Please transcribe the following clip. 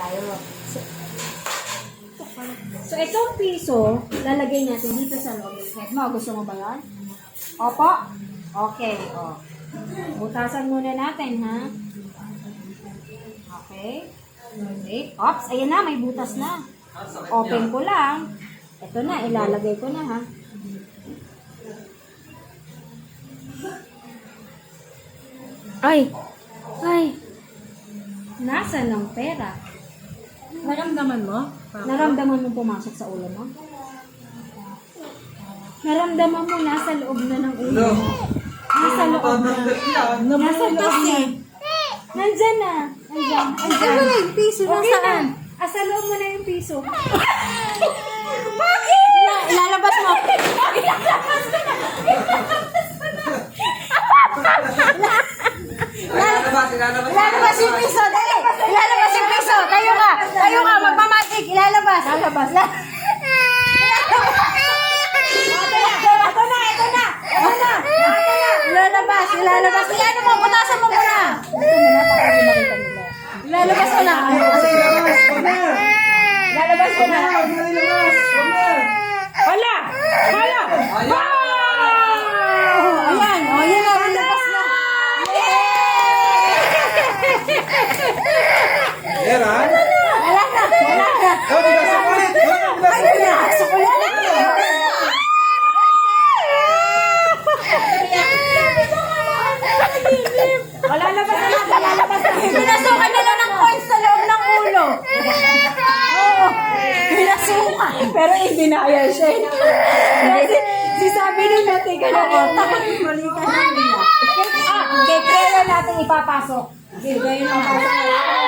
Tayo. So, itong piso, lalagay natin dito sa loob ng head mo. Gusto mo ba yan? Opo? Okay, o. Butasan muna natin, ha? Okay. Okay. Ops, ayan na, may butas na. Open ko lang. Ito na, ilalagay ko na, ha? Ay! Ay! Nasaan ang pera? Naramdaman mo? Naramdaman mo pumasok sa ulo mo? Naramdaman mo nasa loob na ng ulo mo? Nasa loob na. Nasa loob na. Nandyan na. Nandyan. Nandyan. Yung piso na Okay saan? na. Asa loob mo na yung piso. Bakit? Ilalabas mo. Ilalabas yung piso. Dali. Ilalabas yung piso. Tayo ka. Tayo ka. Magmamatik. Ilalabas. Ilalabas. Ito na. Ito na. Ito na. Ilalabas. Ilalabas. Ilalabas mo. Butasan mo muna. Ito mo na para hindi makita nila. Ilalabas mo na. Lalabas ko na. Hala! Hala! Wow! Ayan. O, yan na. Ilalabas na. Era? Wala na. Wala na. Bigasan ulit! Ay, pinasok ko yan. Lalabas na lang. Lalabas na. Pinasukan nila ng coins sa loob ng ulo. Oo. Pinasukan. Pero ibinaya siya. Kasi sabi nung natin ka na rin. Takot mali ka na nila. Kay Cleo natin ipapasok. Sige, yun ang pasok.